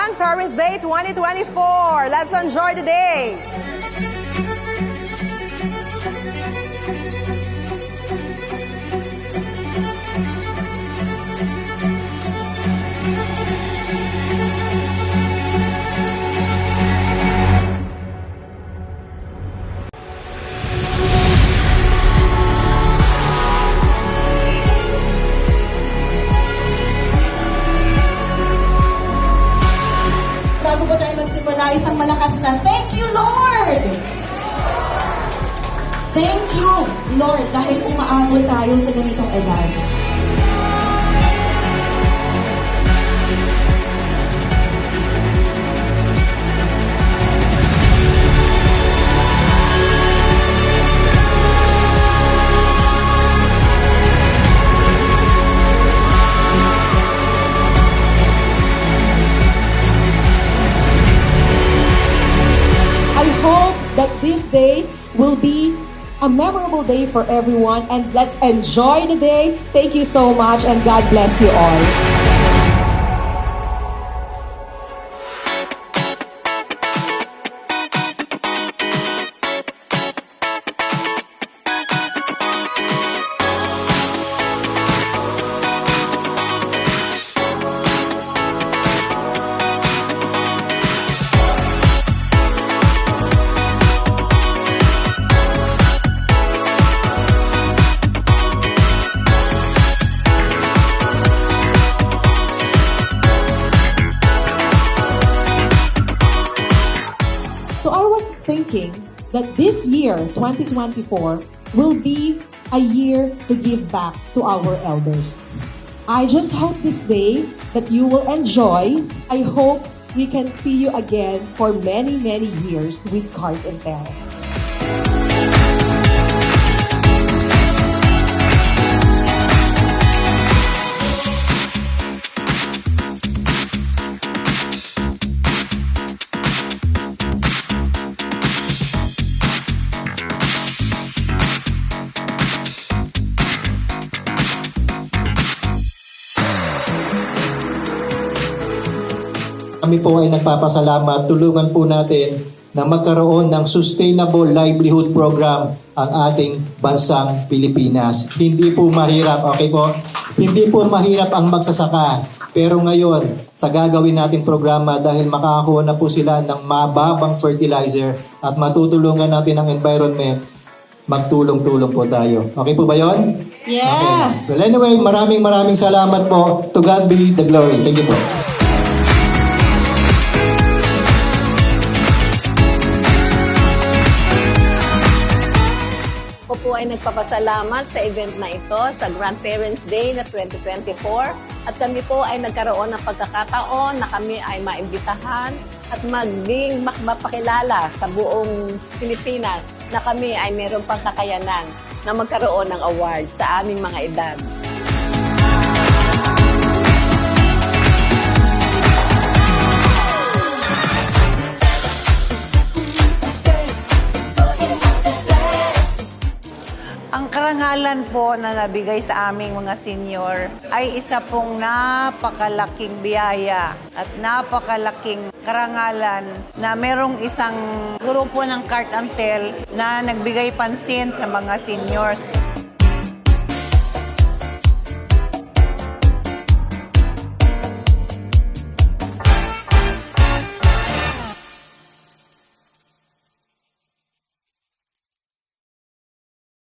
Grandparents' Day 2024. Let's enjoy the day. Bago po tayo magsimula, isang malakas na thank you, Lord! Thank you, Lord, dahil umaabot tayo sa ganitong edad. I hope that this day will be a memorable day for everyone, and let's enjoy the day. Thank you so much, and God bless you all. So I was thinking that this year, 2024, will be a year to give back to our elders. I just hope this day that you will enjoy. I hope we can see you again for many, many years with Cart and Tel. Kami po ay nagpapasalamat, tulungan po natin na magkaroon ng Sustainable Livelihood Program ang ating bansang Pilipinas. Hindi po mahirap, okay po? Hindi po mahirap ang magsasaka. Pero ngayon, sa gagawin nating programa, dahil makakakuha na po sila ng mababang fertilizer at matutulungan natin ang environment, magtulong-tulong po tayo. Okay po ba yon? Yes! Okay. Well, anyway, maraming salamat po. To God be the glory. Thank you po. Ako po ay nagpapasalamat sa event na ito, sa Grandparents' Day na 2024. At kami po ay nagkaroon ng pagkakataon na kami ay maimbitahan at maging mapakilala sa buong Pilipinas na kami ay mayroon pang kakayanan na magkaroon ng award sa aming mga edad. Ang karangalan po na nabigay sa aming mga senior ay isa pong napakalaking biyaya at napakalaking karangalan na merong isang grupo ng Cart and Tel na nagbigay pansin sa mga seniors.